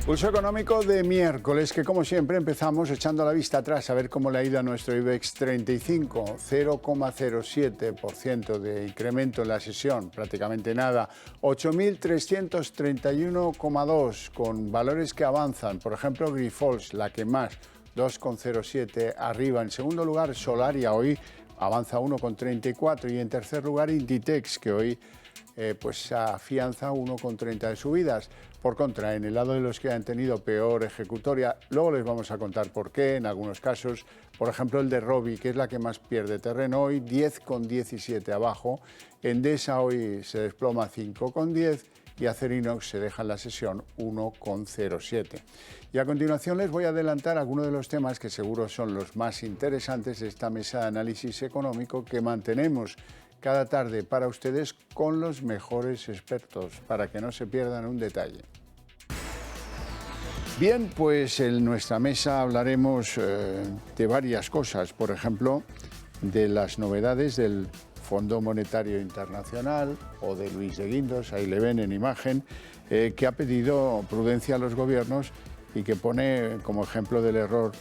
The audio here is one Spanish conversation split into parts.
Pulso económico de miércoles, que como siempre empezamos echando la vista atrás a ver cómo le ha ido a nuestro IBEX 35, 0,07% de incremento en la sesión, prácticamente nada, 8.331,2 con valores que avanzan, por ejemplo Grifols, la que más, 2,07 arriba. En segundo lugar Solaria, hoy avanza 1,34 y en tercer lugar Inditex, que hoy pues afianza 1,30 de subidas. Por contra, en el lado de los que han tenido peor ejecutoria, luego les vamos a contar por qué, en algunos casos, por ejemplo el de Robi, que es la que más pierde terreno hoy, 10,17 abajo, Endesa hoy se desploma 5,10 y Acerinox se deja en la sesión 1,07. Y a continuación les voy a adelantar algunos de los temas que seguro son los más interesantes de esta mesa de análisis económico que mantenemos cada tarde para ustedes con los mejores expertos, para que no se pierdan un detalle. Bien, pues en nuestra mesa hablaremos de varias cosas, por ejemplo, de las novedades del Fondo Monetario Internacional o de Luis de Guindos, ahí le ven en imagen, que ha pedido prudencia a los gobiernos y que pone como ejemplo del error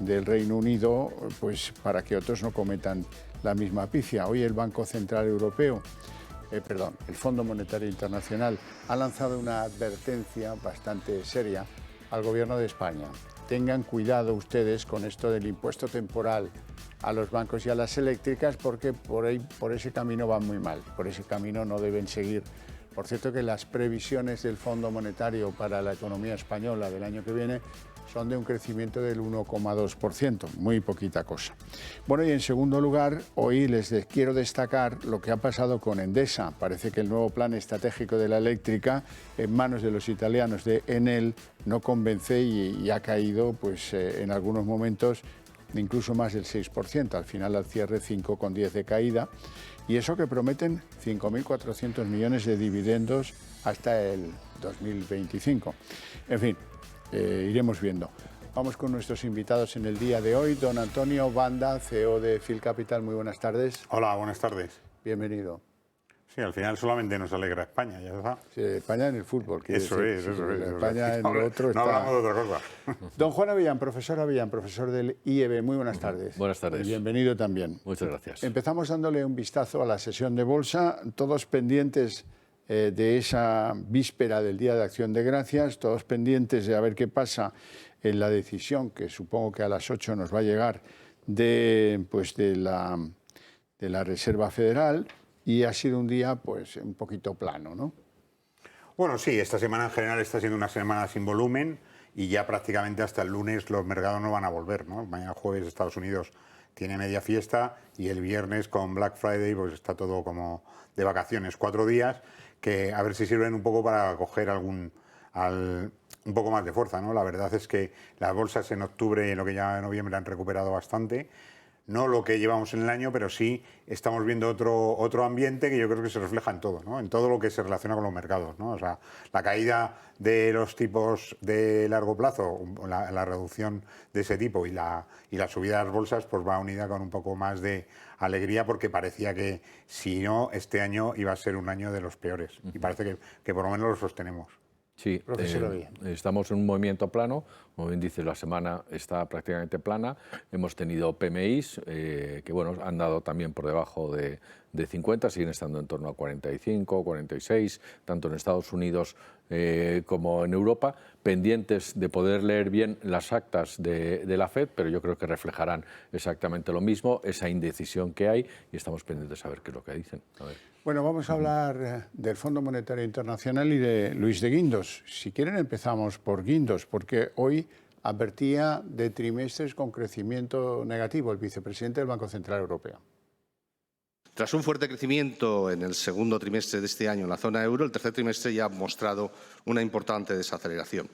del Reino Unido, pues para que otros no cometan la misma pifia. Hoy el Banco Central Europeo, el Fondo Monetario Internacional ha lanzado una advertencia bastante seria al Gobierno de España. Tengan cuidado ustedes con esto del impuesto temporal a los bancos y a las eléctricas, porque por ese camino van muy mal, por ese camino no deben seguir. Por cierto que las previsiones del Fondo Monetario para la economía española del año que viene son de un crecimiento del 1,2%, muy poquita cosa. Bueno, y en segundo lugar, hoy quiero destacar lo que ha pasado con Endesa. Parece que el nuevo plan estratégico de la eléctrica, en manos de los italianos de Enel, no convence y ha caído pues, en algunos momentos incluso más del 6%, al final al cierre 5,10 de caída. Y eso que prometen 5.400 millones de dividendos hasta el 2025. En fin, iremos viendo. Vamos con nuestros invitados en el día de hoy. Don Antonio Banda, CEO de Phil Capital, muy buenas tardes. Hola, buenas tardes. Bienvenido. Sí, al final solamente nos alegra España, ya está. Sí, España en el fútbol. Eso es. España en lo otro está... No hablamos de otra cosa. Don Juan Avellán, profesor del IEB, muy buenas tardes. Buenas tardes. Bienvenido también. Muchas gracias. Empezamos dándole un vistazo a la sesión de bolsa, todos pendientes de esa víspera del Día de Acción de Gracias, todos pendientes de a ver qué pasa en la decisión, que supongo que a las 8 nos va a llegar, de la Reserva Federal, y ha sido un día pues un poquito plano, ¿no? Bueno, sí, esta semana en general está siendo una semana sin volumen y ya prácticamente hasta el lunes los mercados no van a volver, ¿no? Mañana jueves Estados Unidos tiene media fiesta y el viernes con Black Friday pues está todo como de vacaciones, 4 días que a ver si sirven un poco para coger un poco más de fuerza, ¿no? La verdad es que las bolsas en octubre y en lo que ya en noviembre han recuperado bastante. No lo que llevamos en el año, pero sí estamos viendo otro ambiente que yo creo que se refleja en todo, ¿no? En todo lo que se relaciona con los mercados, ¿no? O sea, la caída de los tipos de largo plazo, la reducción de ese tipo y la subida de las bolsas, pues va unida con un poco más de alegría, porque parecía que si no, este año iba a ser un año de los peores. Y parece que por lo menos lo sostenemos. Sí, estamos en un movimiento plano, como bien dices, la semana está prácticamente plana, hemos tenido PMIs que bueno, han dado también por debajo de 50, siguen estando en torno a 45, 46, tanto en Estados Unidos como en Europa, pendientes de poder leer bien las actas de la FED, pero yo creo que reflejarán exactamente lo mismo, esa indecisión que hay, y estamos pendientes de saber qué es lo que dicen. A ver. Bueno, vamos a hablar del Fondo Monetario Internacional y de Luis de Guindos. Si quieren empezamos por Guindos, porque hoy advertía de trimestres con crecimiento negativo el vicepresidente del Banco Central Europeo. Tras un fuerte crecimiento en el segundo trimestre de este año en la zona euro, el tercer trimestre ya ha mostrado una importante desaceleración.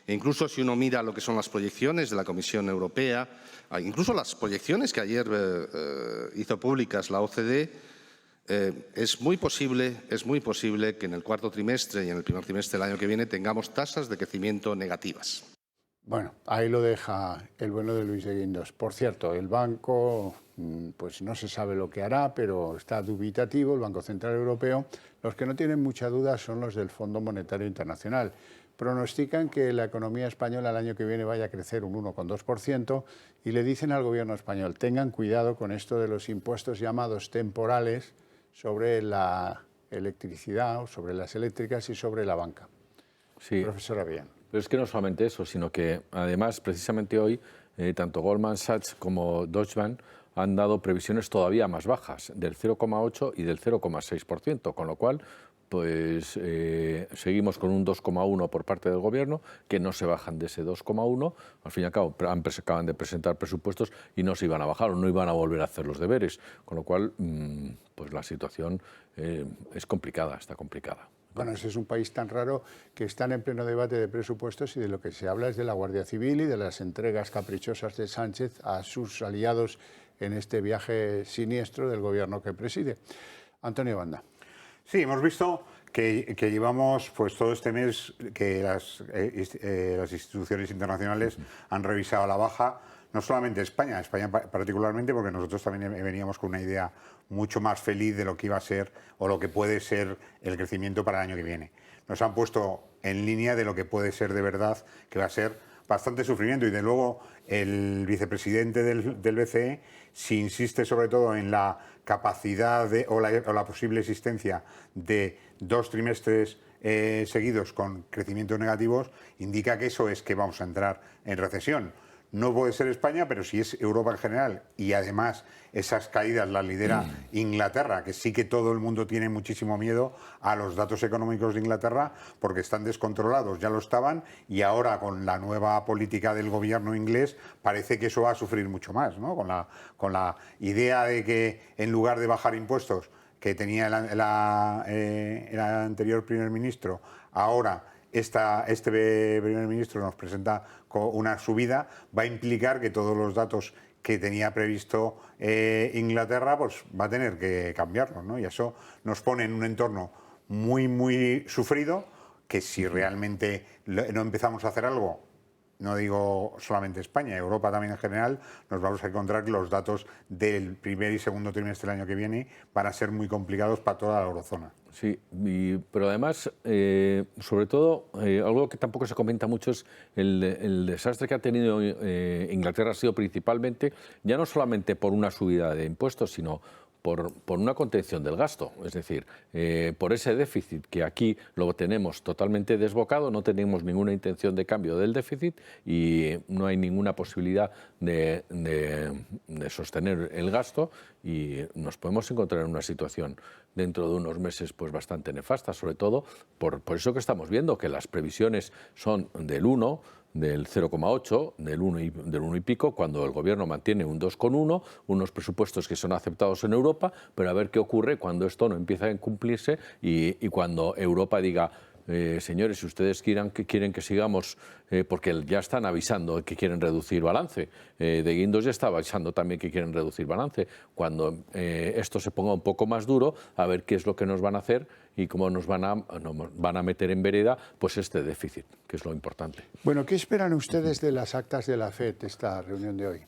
E incluso si uno mira lo que son las proyecciones de la Comisión Europea, incluso las proyecciones que ayer hizo públicas la OCDE, es muy posible que en el cuarto trimestre y en el primer trimestre del año que viene tengamos tasas de crecimiento negativas. Bueno, ahí lo deja el bueno de Luis de Guindos. Por cierto, el banco pues no se sabe lo que hará, pero está dubitativo, el Banco Central Europeo. Los que no tienen mucha duda son los del Fondo Monetario Internacional, pronostican que la economía española el año que viene vaya a crecer un 1,2% y le dicen al gobierno español, tengan cuidado con esto de los impuestos llamados temporales sobre la electricidad, o sobre las eléctricas y sobre la banca. Sí. Profesora Avellán. Pero es que no solamente eso, sino que además, precisamente hoy, tanto Goldman Sachs como Deutsche Bank han dado previsiones todavía más bajas, del 0,8 y del 0,6%, con lo cual pues seguimos con un 2,1 por parte del Gobierno, que no se bajan de ese 2,1. Al fin y al cabo, acaban de presentar presupuestos y no se iban a bajar o no iban a volver a hacer los deberes, con lo cual pues la situación es complicada, está complicada. Bueno, ese es un país tan raro que están en pleno debate de presupuestos y de lo que se habla es de la Guardia Civil y de las entregas caprichosas de Sánchez a sus aliados en este viaje siniestro del gobierno que preside. Antonio Banda. Sí, hemos visto que llevamos pues todo este mes que las instituciones internacionales han revisado a la baja, no solamente España particularmente, porque nosotros también veníamos con una idea mucho más feliz de lo que iba a ser o lo que puede ser el crecimiento para el año que viene. Nos han puesto en línea de lo que puede ser de verdad, que va a ser bastante sufrimiento, y de luego el vicepresidente del BCE, si insiste sobre todo en la capacidad o la posible existencia de 2 trimestres seguidos con crecimientos negativos, indica que eso es que vamos a entrar en recesión. No puede ser España, pero sí es Europa en general, y además esas caídas las lidera Inglaterra, que sí que todo el mundo tiene muchísimo miedo a los datos económicos de Inglaterra porque están descontrolados, ya lo estaban, y ahora con la nueva política del gobierno inglés parece que eso va a sufrir mucho más, ¿no? Con la idea de que en lugar de bajar impuestos que tenía el anterior primer ministro, ahora este primer ministro nos presenta una subida, va a implicar que todos los datos que tenía previsto Inglaterra pues va a tener que cambiarlos, ¿no? Y eso nos pone en un entorno muy, muy sufrido, que si realmente no empezamos a hacer algo, no digo solamente España, Europa también en general, nos vamos a encontrar que los datos del primer y segundo trimestre del año que viene van a ser muy complicados para toda la eurozona. Sí, pero además, sobre todo, algo que tampoco se comenta mucho es el desastre que ha tenido Inglaterra. Ha sido principalmente, ya no solamente por una subida de impuestos, sino por una contención del gasto, es decir, por ese déficit que aquí lo tenemos totalmente desbocado, no tenemos ninguna intención de cambio del déficit y no hay ninguna posibilidad de sostener el gasto, y nos podemos encontrar en una situación dentro de unos meses pues bastante nefasta, sobre todo por eso que estamos viendo, que las previsiones son del 1, del 0,8, del 1 y pico, cuando el Gobierno mantiene un 2,1, unos presupuestos que son aceptados en Europa, pero a ver qué ocurre cuando esto no empieza a cumplirse y cuando Europa diga, señores, si ustedes quieren que sigamos, porque ya están avisando que quieren reducir balance, de Guindos ya está avisando también que quieren reducir balance, cuando esto se ponga un poco más duro, a ver qué es lo que nos van a hacer y cómo nos van a meter en vereda pues este déficit, que es lo importante. Bueno, ¿qué esperan ustedes de las actas de la FED, esta reunión de hoy?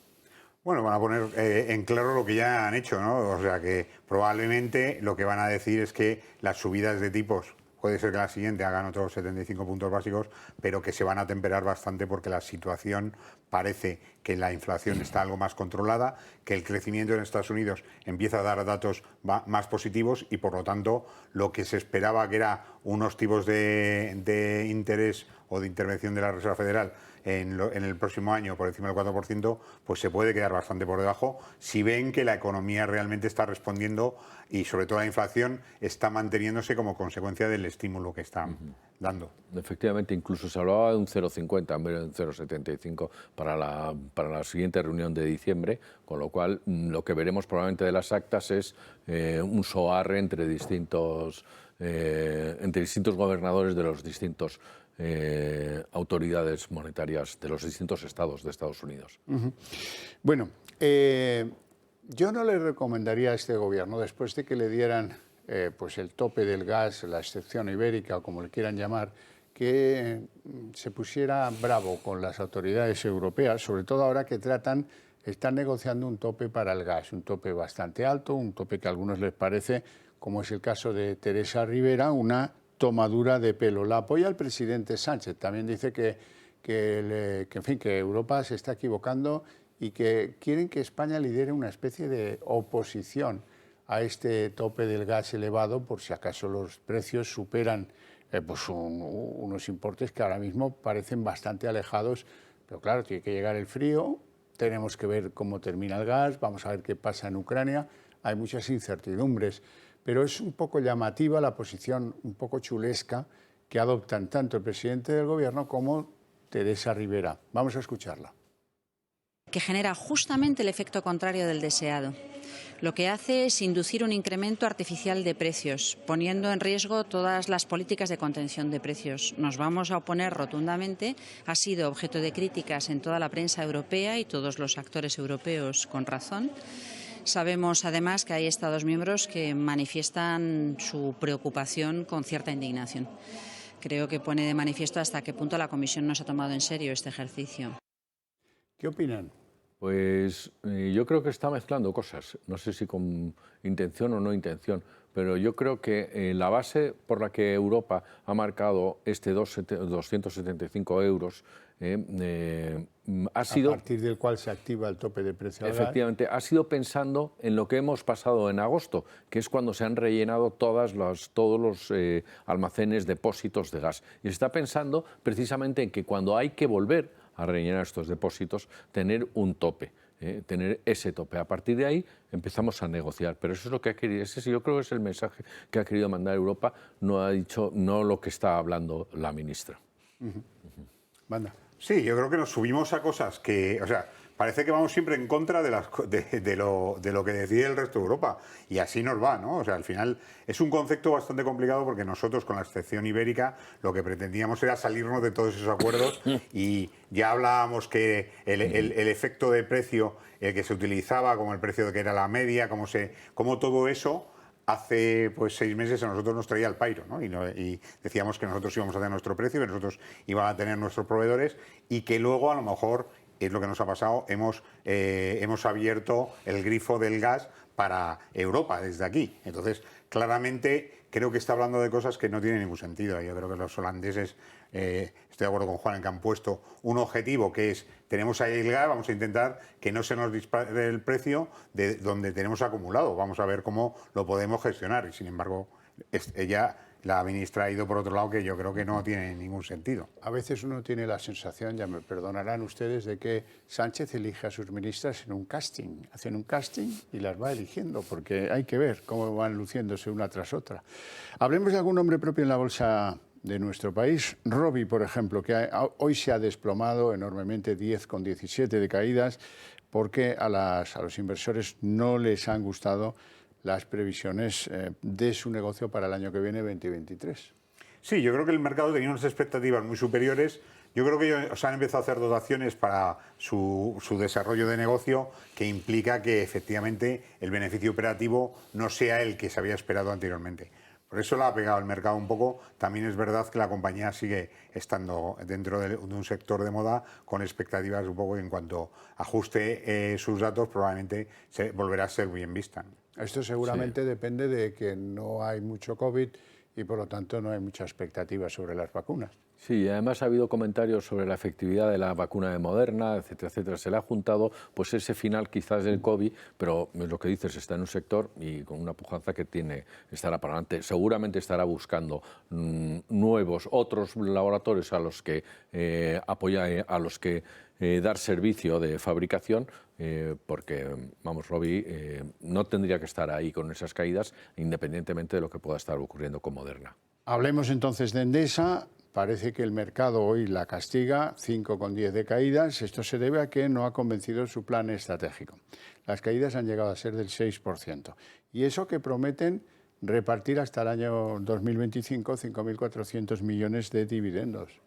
Bueno, van a poner en claro lo que ya han hecho, ¿no? O sea que probablemente lo que van a decir es que las subidas de tipos, puede ser que la siguiente hagan otros 75 puntos básicos, pero que se van a temperar bastante porque la situación parece que la inflación está algo más controlada, que el crecimiento en Estados Unidos empieza a dar datos más positivos y, por lo tanto, lo que se esperaba que era unos tipos de interés o de intervención de la Reserva Federal en el próximo año por encima del 4%, pues se puede quedar bastante por debajo si ven que la economía realmente está respondiendo y sobre todo la inflación está manteniéndose como consecuencia del estímulo que está dando. Efectivamente, incluso se hablaba de un 0,50 en vez de un 0,75 para la siguiente reunión de diciembre, con lo cual lo que veremos probablemente de las actas es un soarre entre distintos gobernadores de los distintos autoridades monetarias de los distintos estados de Estados Unidos. Bueno, yo no le recomendaría a este gobierno, después de que le dieran pues el tope del gas, la excepción ibérica o como le quieran llamar, que se pusiera bravo con las autoridades europeas, sobre todo ahora que están negociando un tope para el gas, un tope bastante alto, un tope que a algunos les parece, como es el caso de Teresa Rivera, una tomadura de pelo. La apoya el presidente Sánchez. También dice en fin, que Europa se está equivocando y que quieren que España lidere una especie de oposición a este tope del gas elevado por si acaso los precios superan pues unos importes que ahora mismo parecen bastante alejados. Pero claro, tiene que llegar el frío, tenemos que ver cómo termina el gas, vamos a ver qué pasa en Ucrania. Hay muchas incertidumbres, pero es un poco llamativa la posición un poco chulesca que adoptan tanto el presidente del Gobierno como Teresa Rivera. Vamos a escucharla. Que genera justamente el efecto contrario del deseado. Lo que hace es inducir un incremento artificial de precios, poniendo en riesgo todas las políticas de contención de precios. Nos vamos a oponer rotundamente. Ha sido objeto de críticas en toda la prensa europea y todos los actores europeos con razón. Sabemos además que hay Estados miembros que manifiestan su preocupación con cierta indignación. Creo que pone de manifiesto hasta qué punto la Comisión no se ha tomado en serio este ejercicio. ¿Qué opinan? Pues yo creo que está mezclando cosas, no sé si con intención o no intención, pero yo creo que la base por la que Europa ha marcado este 275 euros ha sido... A partir del cual se activa el tope de precio al gas. Efectivamente, ha sido pensando en lo que hemos pasado en agosto, que es cuando se han rellenado todos los almacenes, depósitos de gas. Y se está pensando precisamente en que cuando hay que volver a rellenar estos depósitos, tener un tope, tener ese tope. A partir de ahí empezamos a negociar, pero eso es lo que ha querido, ese yo creo que es el mensaje que ha querido mandar Europa, no ha dicho, no lo que está hablando la ministra. Manda. Sí, yo creo que nos subimos a cosas que, o sea, parece que vamos siempre en contra de lo que decide el resto de Europa, y así nos va, ¿no? O sea, al final es un concepto bastante complicado porque nosotros, con la excepción ibérica, lo que pretendíamos era salirnos de todos esos acuerdos y ya hablábamos que el efecto de precio, el que se utilizaba como el precio que era la media, como todo eso hace pues 6 meses a nosotros nos traía el pairo, ¿no? Y decíamos que nosotros íbamos a tener nuestro precio, que nosotros íbamos a tener nuestros proveedores y que luego a lo mejor, es lo que nos ha pasado, hemos abierto el grifo del gas para Europa desde aquí. Entonces, claramente creo que está hablando de cosas que no tienen ningún sentido. Yo creo que los holandeses, estoy de acuerdo con Juan en que han puesto un objetivo que es, tenemos ahí el gas, vamos a intentar que no se nos dispare el precio de donde tenemos acumulado. Vamos a ver cómo lo podemos gestionar. Y sin embargo, la ministra ha ido por otro lado, que yo creo que no tiene ningún sentido. A veces uno tiene la sensación, ya me perdonarán ustedes, de que Sánchez elige a sus ministras en un casting. Hacen un casting y las va eligiendo, porque hay que ver cómo van luciéndose una tras otra. Hablemos de algún nombre propio en la bolsa de nuestro país. Robi, por ejemplo, que hoy se ha desplomado enormemente, 10,17 de caídas, porque a los inversores no les han gustado las previsiones de su negocio para el año que viene, 2023. Sí, yo creo que el mercado tenía unas expectativas muy superiores. Yo creo que ellos han empezado a hacer dotaciones para su desarrollo de negocio, que implica que efectivamente el beneficio operativo no sea el que se había esperado anteriormente. Por eso la ha pegado el mercado un poco. También es verdad que la compañía sigue estando dentro de un sector de moda con expectativas un poco, en cuanto ajuste sus datos, probablemente volverá a ser bien vista. Esto seguramente depende de que no hay mucho COVID y por lo tanto no hay mucha expectativa sobre las vacunas. Sí, además ha habido comentarios sobre la efectividad de la vacuna de Moderna, etcétera, etcétera. Se le ha juntado pues ese final quizás del COVID, pero lo que dices, está en un sector y con una pujanza que estará para adelante. Seguramente estará buscando otros laboratorios a los que apoyar, a los que dar servicio de fabricación, porque, vamos, Robi no tendría que estar ahí con esas caídas, independientemente de lo que pueda estar ocurriendo con Moderna. Hablemos entonces de Endesa. Parece que el mercado hoy la castiga, 5,10 de caídas. Esto se debe a que no ha convencido su plan estratégico. Las caídas han llegado a ser del 6%. Y eso que prometen repartir hasta el año 2025 5.400 millones de dividendos.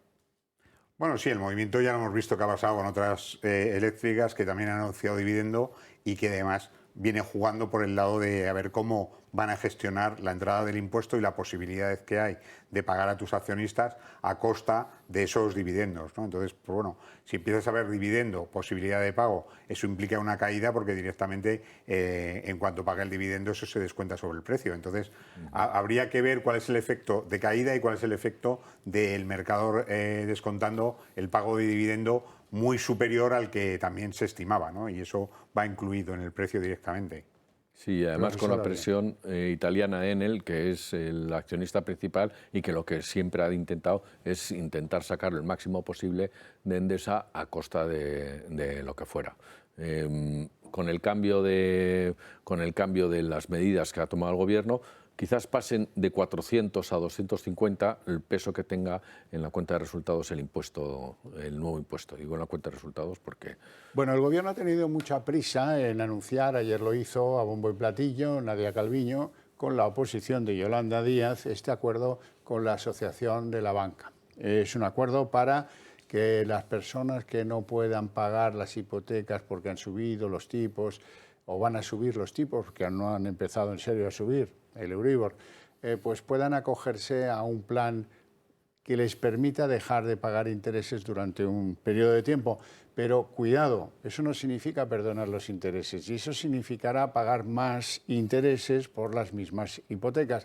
Bueno, sí, el movimiento ya lo hemos visto que ha pasado con otras eléctricas que también han anunciado dividendo y que además viene jugando por el lado de a ver cómo van a gestionar la entrada del impuesto y la posibilidad que hay de pagar a tus accionistas a costa de esos dividendos, ¿no? Entonces, pues bueno, si empiezas a ver dividendo, posibilidad de pago, eso implica una caída porque directamente en cuanto paga el dividendo eso se descuenta sobre el precio. Entonces, habría que ver cuál es el efecto de caída y cuál es el efecto del mercado descontando el pago de dividendo muy superior al que también se estimaba, ¿no? Y eso va incluido en el precio directamente. Sí, además con la presión italiana Enel, que es el accionista principal y que lo que siempre ha intentado es intentar sacar el máximo posible de Endesa a costa de lo que fuera. Con el cambio de las medidas que ha tomado el Gobierno, quizás pasen de 400 a 250 el peso que tenga en la cuenta de resultados el nuevo impuesto. Digo en la cuenta de resultados porque... Bueno, el Gobierno ha tenido mucha prisa en anunciar, ayer lo hizo a bombo y platillo, Nadia Calviño, con la oposición de Yolanda Díaz, este acuerdo con la Asociación de la Banca. Es un acuerdo para que las personas que no puedan pagar las hipotecas porque han subido los tipos o van a subir los tipos, porque no han empezado en serio a subir el Euribor, pues puedan acogerse a un plan que les permita dejar de pagar intereses durante un periodo de tiempo. Pero cuidado, eso no significa perdonar los intereses, y eso significará pagar más intereses por las mismas hipotecas.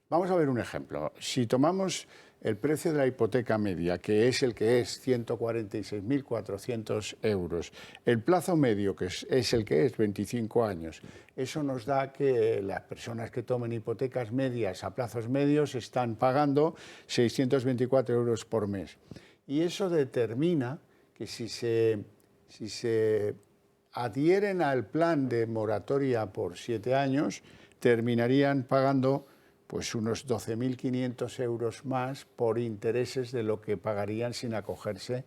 Vamos a ver un ejemplo. Si tomamos el precio de la hipoteca media, que es el que es, 146.400 euros, el plazo medio, que es el que es, 25 años, eso nos da que las personas que tomen hipotecas medias a plazos medios están pagando 624 euros por mes. Y eso determina que si se adhieren al plan de moratoria por 7 años, terminarían pagando pues unos 12.500 euros más por intereses de lo que pagarían sin acogerse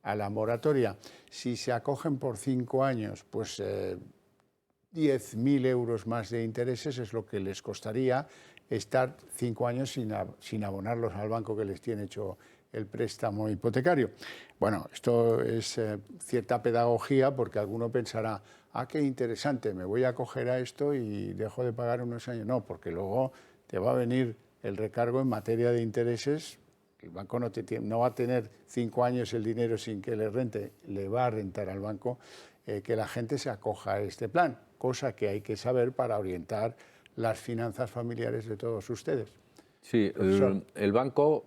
a la moratoria. Si se acogen por 5 años, pues 10.000 euros más de intereses es lo que les costaría estar 5 años sin abonarlos al banco que les tiene hecho el préstamo hipotecario. Bueno, esto es cierta pedagogía, porque alguno pensará, qué interesante, me voy a acoger a esto y dejo de pagar unos años. No, porque luego te va a venir el recargo en materia de intereses. El banco no va a tener 5 años el dinero sin que le rente, le va a rentar al banco que la gente se acoja a este plan, cosa que hay que saber para orientar las finanzas familiares de todos ustedes. Sí, el banco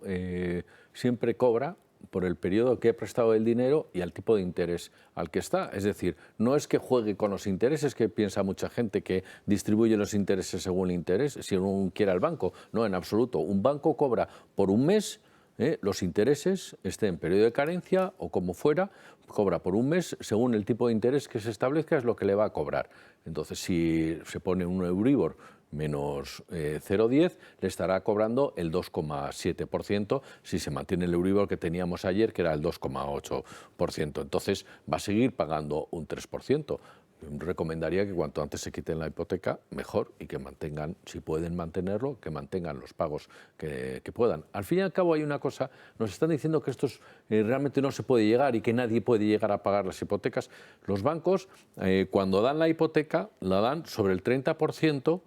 siempre cobra por el periodo que he prestado el dinero y al tipo de interés al que está. Es decir, no es que juegue con los intereses, que piensa mucha gente que distribuye los intereses según el interés, si uno quiere al banco. No, en absoluto. Un banco cobra por un mes los intereses, esté en periodo de carencia o como fuera, cobra por un mes según el tipo de interés que se establezca, es lo que le va a cobrar. Entonces, si se pone un Euribor menos 0,10, le estará cobrando el 2,7% si se mantiene el Euribor que teníamos ayer, que era el 2,8%. Entonces va a seguir pagando un 3%. Recomendaría que cuanto antes se quiten la hipoteca, mejor, y que mantengan, si pueden mantenerlo, que mantengan los pagos que puedan. Al fin y al cabo hay una cosa, nos están diciendo que esto realmente no se puede llegar y que nadie puede llegar a pagar las hipotecas. Los bancos, cuando dan la hipoteca, la dan sobre el 30%,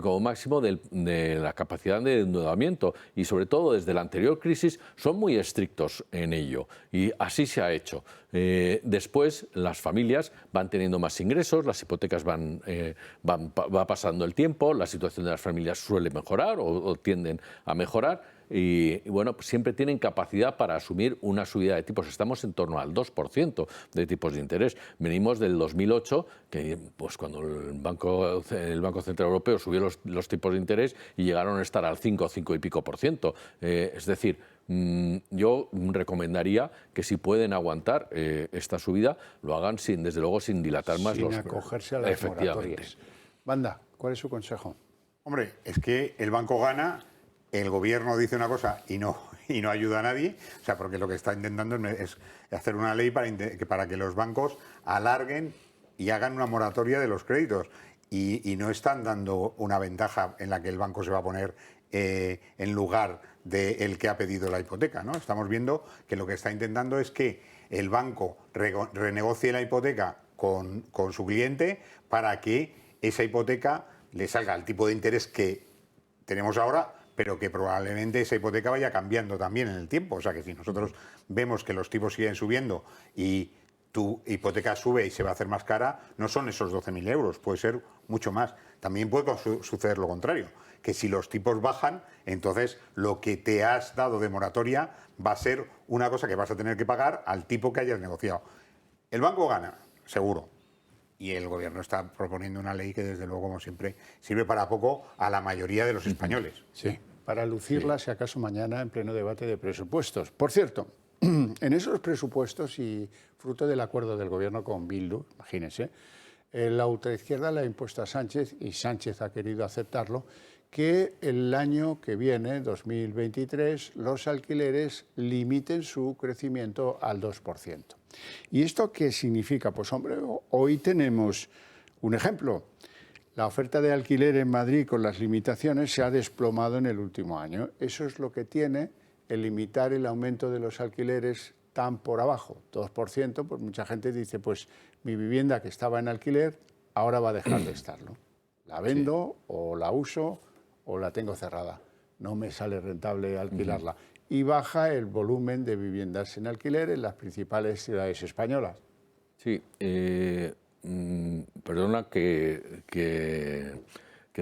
como máximo de la capacidad de endeudamiento, y sobre todo desde la anterior crisis son muy estrictos en ello, y así se ha hecho. Después las familias van teniendo más ingresos, las hipotecas va pasando el tiempo, la situación de las familias suele mejorar o tienden a mejorar. Y bueno, pues siempre tienen capacidad para asumir una subida de tipos. Estamos en torno al 2% de tipos de interés. Venimos del 2008, que pues cuando el Banco Central Europeo subió los tipos de interés y llegaron a estar al 5 y pico por ciento. Es decir, yo recomendaría que si pueden aguantar esta subida, lo hagan desde luego sin dilatar más sin acogerse a las moratorias. Banda, ¿cuál es su consejo? Hombre, es que el banco gana. El gobierno dice una cosa y no ayuda a nadie, o sea, porque lo que está intentando es hacer una ley para que los bancos alarguen y hagan una moratoria de los créditos, y no están dando una ventaja en la que el banco se va a poner en lugar del que ha pedido la hipoteca, ¿no? Estamos viendo que lo que está intentando es que el banco renegocie la hipoteca con su cliente para que esa hipoteca le salga el tipo de interés que tenemos ahora, pero que probablemente esa hipoteca vaya cambiando también en el tiempo. O sea que si nosotros vemos que los tipos siguen subiendo y tu hipoteca sube y se va a hacer más cara, no son esos 12.000 euros, puede ser mucho más. También puede suceder lo contrario, que si los tipos bajan, entonces lo que te has dado de moratoria va a ser una cosa que vas a tener que pagar al tipo que hayas negociado. El banco gana, seguro. Y el gobierno está proponiendo una ley que, desde luego, como siempre, sirve para poco a la mayoría de los españoles. Sí, para lucirla, si acaso mañana, en pleno debate de presupuestos. Por cierto, en esos presupuestos, y fruto del acuerdo del gobierno con Bildu, imagínense, la ultraizquierda le ha impuesto a Sánchez, y Sánchez ha querido aceptarlo, que el año que viene, 2023, los alquileres limiten su crecimiento al 2%. ¿Y esto qué significa? Pues hombre, hoy tenemos un ejemplo. La oferta de alquiler en Madrid con las limitaciones se ha desplomado en el último año. Eso es lo que tiene el limitar el aumento de los alquileres tan por abajo, 2%, pues mucha gente dice, pues mi vivienda que estaba en alquiler ahora va a dejar de estarlo. La vendo o la uso o la tengo cerrada. No me sale rentable alquilarla. Y baja el volumen de viviendas en alquiler en las principales ciudades españolas. Sí, perdona que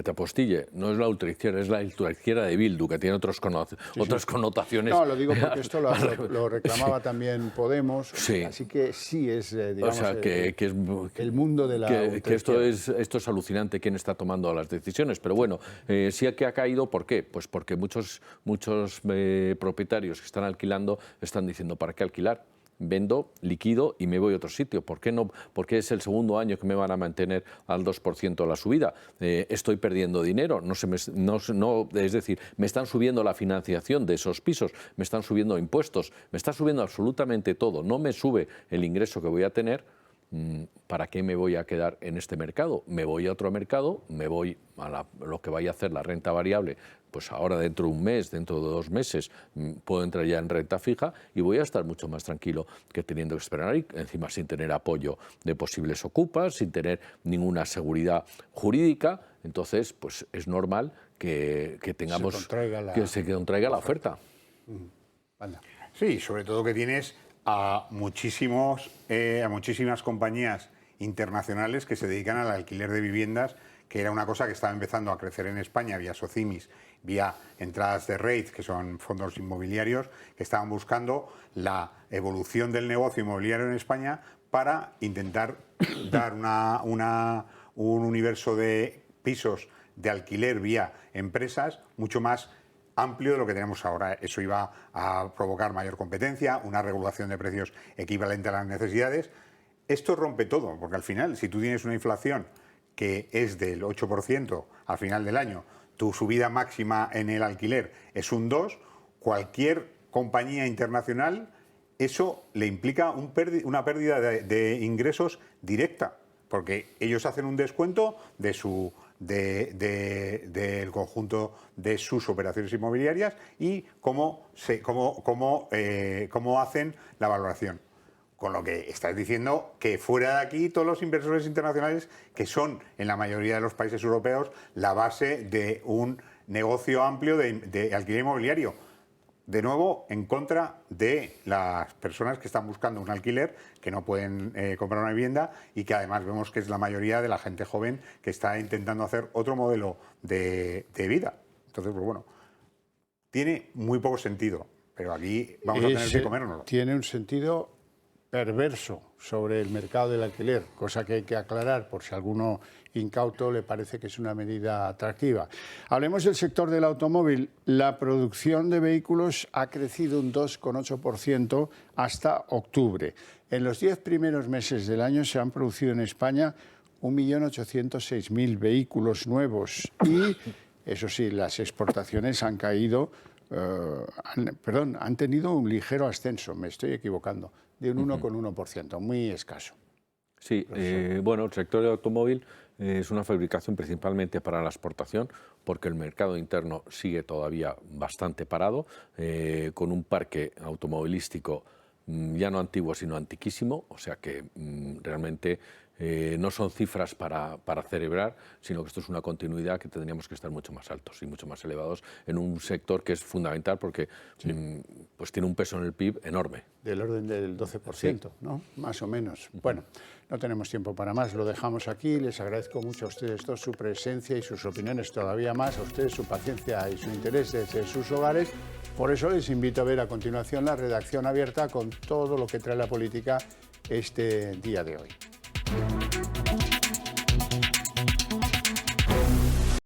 te apostille, no es la ultraizquierda, es la ultraizquierda de Bildu, que tiene otras connotaciones. No, lo digo porque esto lo reclamaba también Podemos, así que sí es, digamos, o sea, el mundo de la que esto es alucinante quién está tomando las decisiones, pero bueno, sí que ha caído, ¿por qué? Pues porque muchos propietarios que están alquilando están diciendo, ¿para qué alquilar? Vendo, liquido y me voy a otro sitio. ¿Por qué no? Porque es el segundo año que me van a mantener al 2% la subida. Estoy perdiendo dinero. Es decir, me están subiendo la financiación de esos pisos, me están subiendo impuestos, me está subiendo absolutamente todo. No me sube el ingreso que voy a tener. ¿Para qué me voy a quedar en este mercado? Me voy a otro mercado, me voy a lo que vaya a hacer la renta variable. Pues ahora, dentro de un mes, dentro de 2 meses, puedo entrar ya en renta fija y voy a estar mucho más tranquilo que teniendo que esperar ahí, encima sin tener apoyo de posibles ocupas, sin tener ninguna seguridad jurídica. Entonces, pues es normal que tengamos que se contraiga la oferta. Sí, sobre todo que tienes a muchísimas compañías internacionales que se dedican al alquiler de viviendas, que era una cosa que estaba empezando a crecer en España vía Socimis, vía entradas de REIT, que son fondos inmobiliarios, que estaban buscando la evolución del negocio inmobiliario en España para intentar dar un universo de pisos de alquiler vía empresas mucho más amplio de lo que tenemos ahora. Eso iba a provocar mayor competencia, una regulación de precios equivalente a las necesidades. Esto rompe todo, porque al final, si tú tienes una inflación que es del 8% al final del año, tu subida máxima en el alquiler es un 2%, cualquier compañía internacional, eso le implica una pérdida de ingresos directa, porque ellos hacen un descuento del conjunto de sus operaciones inmobiliarias y cómo hacen la valoración. Con lo que estás diciendo que fuera de aquí todos los inversores internacionales, que son en la mayoría de los países europeos la base de un negocio amplio de alquiler inmobiliario. De nuevo, en contra de las personas que están buscando un alquiler, que no pueden comprar una vivienda y que además vemos que es la mayoría de la gente joven que está intentando hacer otro modelo de vida. Entonces, pues bueno, tiene muy poco sentido, pero aquí vamos a tener que comérnoslo. Tiene un sentido perverso sobre el mercado del alquiler, cosa que hay que aclarar por si a alguno incauto le parece que es una medida atractiva. Hablemos del sector del automóvil. La producción de vehículos ha crecido un 2,8% hasta octubre. En los 10 primeros meses del año se han producido en España 1.806.000 vehículos nuevos y, eso sí, las exportaciones han caído, han tenido un ligero ascenso, me estoy equivocando, de un 1,1%, muy escaso. Sí, bueno, el sector del automóvil es una fabricación principalmente para la exportación, porque el mercado interno sigue todavía bastante parado, con un parque automovilístico ya no antiguo, sino antiquísimo, o sea que realmente no son cifras para celebrar, sino que esto es una continuidad que tendríamos que estar mucho más altos y mucho más elevados en un sector que es fundamental porque pues tiene un peso en el PIB enorme. Del orden del 12%, ¿no? Más o menos. Bueno, no tenemos tiempo para más, lo dejamos aquí. Les agradezco mucho a ustedes dos su presencia y sus opiniones, todavía más a ustedes su paciencia y su interés desde sus hogares. Por eso les invito a ver a continuación la redacción abierta con todo lo que trae la política este día de hoy.